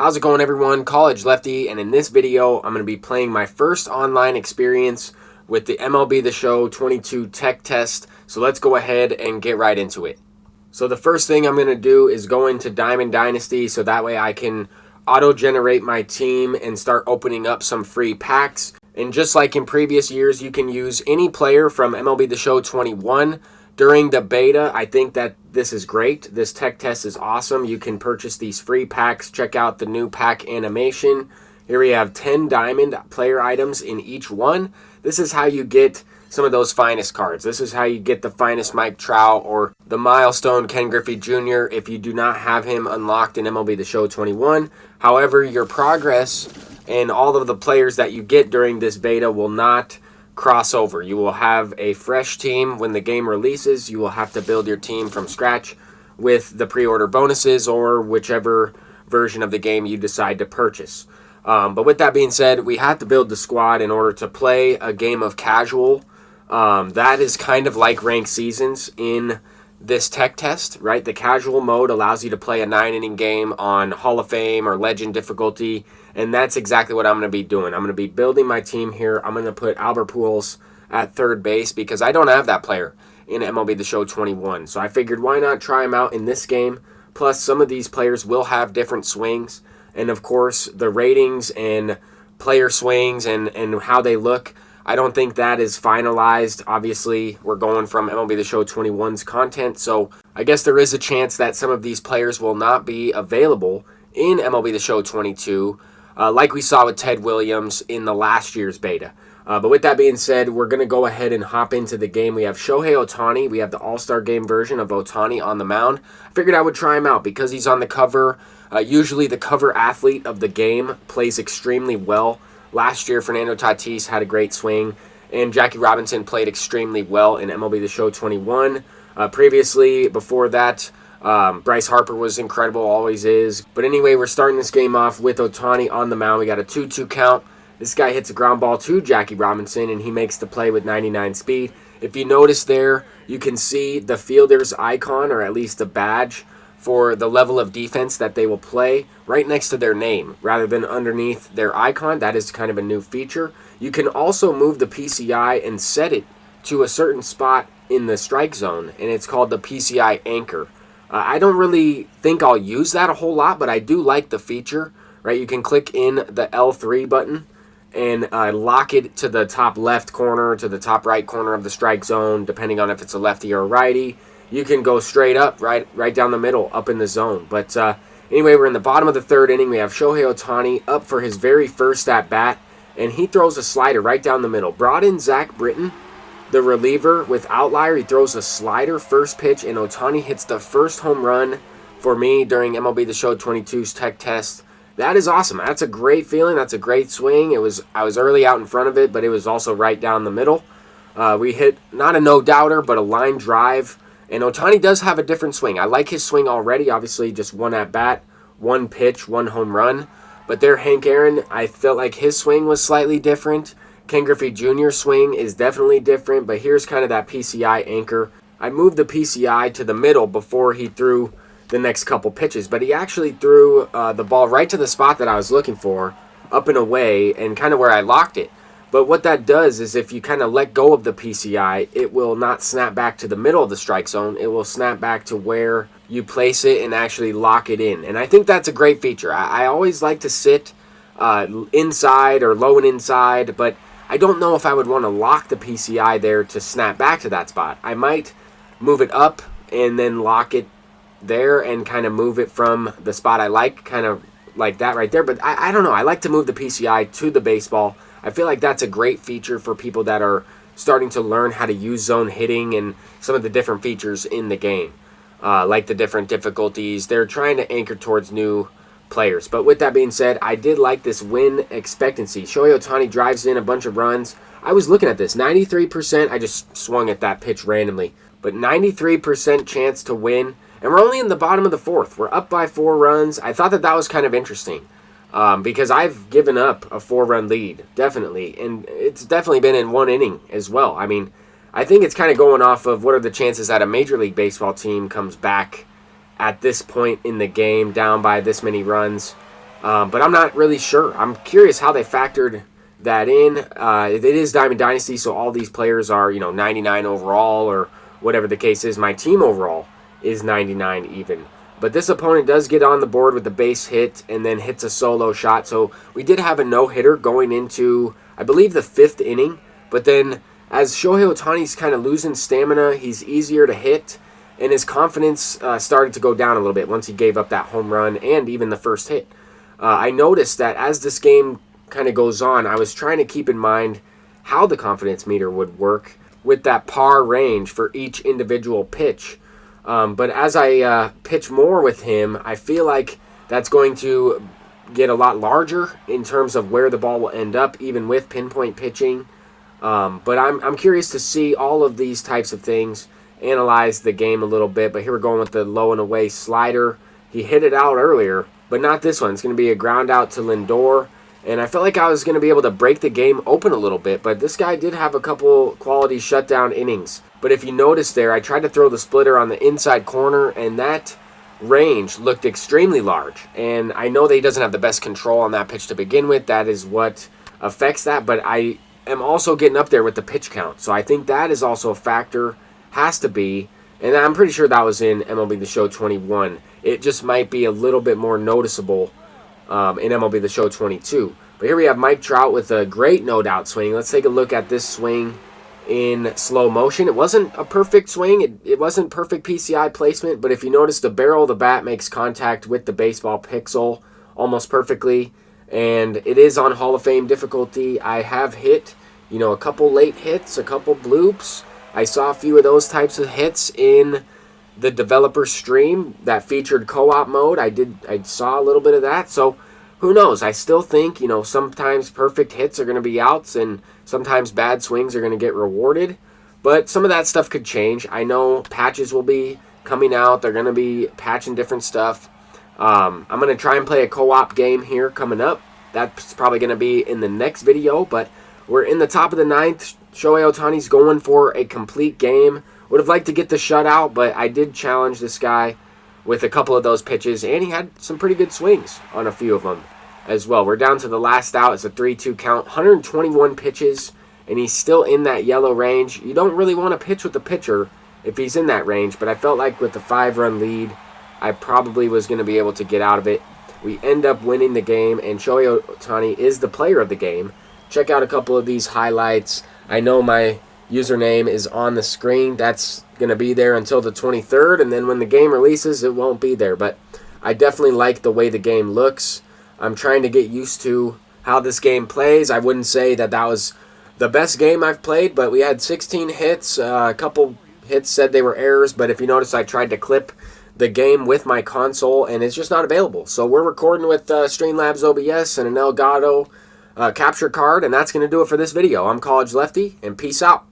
How's it going, everyone? College Lefty, and in this video I'm going to be playing my first online experience with the MLB The Show 22 tech test. So let's go ahead and get right into it. So the first thing I'm going to do is go into Diamond Dynasty so that way I can auto-generate my team and start opening up some free packs. And just like in previous years, you can use any player from MLB The Show 21 during the beta. I think that this is great. This tech test is awesome. You can purchase these free packs. Check out the new pack animation. Here we have 10 diamond player items in each one. This is how you get some of those finest cards. This is how you get the finest Mike Trout or the milestone Ken Griffey Jr. if you do not have him unlocked in MLB The Show 21. However, your progress and all of the players that you get during this beta will not crossover. You will have a fresh team when the game releases. You will have to build your team from scratch with the pre-order bonuses or whichever version of the game you decide to purchase. But with that being said, we have to build the squad in order to play a game of casual. That is kind of like ranked seasons in this tech test, right? The casual mode allows you to play a 9-inning game on Hall of Fame or Legend difficulty, and that's exactly what I'm going to be doing. I'm going to be building my team here. I'm going to put Albert Pujols at third base because I don't have that player in MLB The Show 21. So I figured why not try him out in this game. Plus, some of these players will have different swings, and of course, the ratings and player swings and how they look, I don't think that is finalized. Obviously, we're going from MLB The Show 21's content, so I guess there is a chance that some of these players will not be available in MLB The Show 22, like we saw with Ted Williams in the last year's beta. But with that being said, we're going to go ahead and hop into the game. We have Shohei Ohtani. We have the All-Star Game version of Ohtani on the mound. I figured I would try him out because he's on the cover. Usually the cover athlete of the game plays extremely well. Last year, Fernando Tatis had a great swing, and Jackie Robinson played extremely well in MLB The Show 21. Previously, before that, Bryce Harper was incredible, always is. But anyway, we're starting this game off with Ohtani on the mound. We got a 2-2 count. This guy hits a ground ball to Jackie Robinson, and he makes the play with 99 speed. If you notice there, you can see the fielder's icon, or at least the badge, for the level of defense that they will play right next to their name rather than underneath their icon. That is kind of a new feature. You can also move the PCI and set it to a certain spot in the strike zone, and it's called the PCI anchor. I don't really think I'll use that a whole lot, but I do like the feature, right? You can click in the L3 button and lock it to the top left corner, to the top right corner of the strike zone, depending on if it's a lefty or a righty. You can go straight up, right down the middle, up in the zone. But anyway, we're in the bottom of the third inning. We have Shohei Ohtani up for his very first at-bat, and he throws a slider right down the middle. Brought in Zach Britton, the reliever with outlier. He throws a slider first pitch, and Ohtani hits the first home run for me during MLB The Show 22's tech test. That is awesome. That's a great feeling. That's a great swing. I was early out in front of it, but it was also right down the middle. We hit not a no-doubter, but a line drive. And Ohtani does have a different swing. I like his swing already. Obviously, just one at-bat, one pitch, one home run. But there, Hank Aaron, I felt like his swing was slightly different. Ken Griffey Jr.'s swing is definitely different. But here's kind of that PCI anchor. I moved the PCI to the middle before he threw the next couple pitches. But he actually threw the ball right to the spot that I was looking for, up and away, and kind of where I locked it. But what that does is if you kind of let go of the PCI, it will not snap back to the middle of the strike zone. It will snap back to where you place it and actually lock it in. And I think that's a great feature. I always like to sit inside or low and inside, but I don't know if I would want to lock the PCI there to snap back to that spot. I might move it up and then lock it there and kind of move it from the spot I like, kind of like that right there. But I don't know. I like to move the PCI to the baseball. I feel like that's a great feature for people that are starting to learn how to use zone hitting and some of the different features in the game, like the different difficulties. They're trying to anchor towards new players. But with that being said, I did like this win expectancy. Shohei Ohtani drives in a bunch of runs. I was looking at this, 93%. I just swung at that pitch randomly. But 93% chance to win. And we're only in the bottom of the fourth. We're up by 4 runs. I thought that was kind of interesting. Because I've given up a 4-run lead, definitely, and it's definitely been in 1 inning as well. I mean, I think it's kind of going off of what are the chances that a Major League Baseball team comes back at this point in the game, down by this many runs. But I'm not really sure. I'm curious how they factored that in. It is Diamond Dynasty, so all these players are 99 overall or whatever the case is. My team overall is 99 even. But this opponent does get on the board with the base hit and then hits a solo shot. So we did have a no-hitter going into, I believe, the 5th inning. But then as Shohei Ohtani's kind of losing stamina, he's easier to hit. And his confidence started to go down a little bit once he gave up that home run and even the first hit. I noticed that as this game kind of goes on, I was trying to keep in mind how the confidence meter would work with that par range for each individual pitch. But as I pitch more with him, I feel like that's going to get a lot larger in terms of where the ball will end up, even with pinpoint pitching. But I'm curious to see all of these types of things, analyze the game a little bit. But here we're going with the low and away slider. He hit it out earlier, but not this one. It's going to be a ground out to Lindor. And I felt like I was going to be able to break the game open a little bit, but this guy did have a couple quality shutdown innings. But if you notice there, I tried to throw the splitter on the inside corner, and that range looked extremely large. And I know that he doesn't have the best control on that pitch to begin with. That is what affects that, but I am also getting up there with the pitch count. So I think that is also a factor, has to be. And I'm pretty sure that was in MLB The Show 21. It just might be a little bit more noticeable in MLB The Show 22. But here we have Mike Trout with a great no-doubt swing. Let's take a look at this swing in slow motion. It wasn't a perfect swing. It wasn't perfect PCI placement, but if you notice, the barrel of the bat makes contact with the baseball pixel almost perfectly, and it is on Hall of Fame difficulty. I have hit, a couple late hits, a couple bloops. I saw a few of those types of hits in the developer stream that featured co-op mode. I saw a little bit of that. So who knows? I still think, sometimes perfect hits are going to be outs and sometimes bad swings are going to get rewarded. But some of that stuff could change. I know patches will be coming out. They're going to be patching different stuff. I'm going to try and play a co-op game here coming up. That's probably going to be in the next video. But we're in the top of the 9th. Shohei Ohtani's going for a complete game. Would have liked to get the shutout, but I did challenge this guy with a couple of those pitches, and he had some pretty good swings on a few of them as well. We're down to the last out. It's a 3-2 count, 121 pitches, and he's still in that yellow range. You don't really want to pitch with the pitcher if he's in that range, but I felt like with the 5-run lead, I probably was going to be able to get out of it. We end up winning the game, and Shohei Ohtani is the player of the game. Check out a couple of these highlights. I know my username is on the screen. That's going to be there until the 23rd, and then when the game releases, it won't be there. But I definitely like the way the game looks. I'm trying to get used to how this game plays. I wouldn't say that was the best game I've played, but we had 16 hits. A couple hits said they were errors, but if you notice, I tried to clip the game with my console, and it's just not available. So we're recording with Streamlabs OBS and an Elgato capture card, and that's going to do it for this video. I'm College Lefty, and peace out.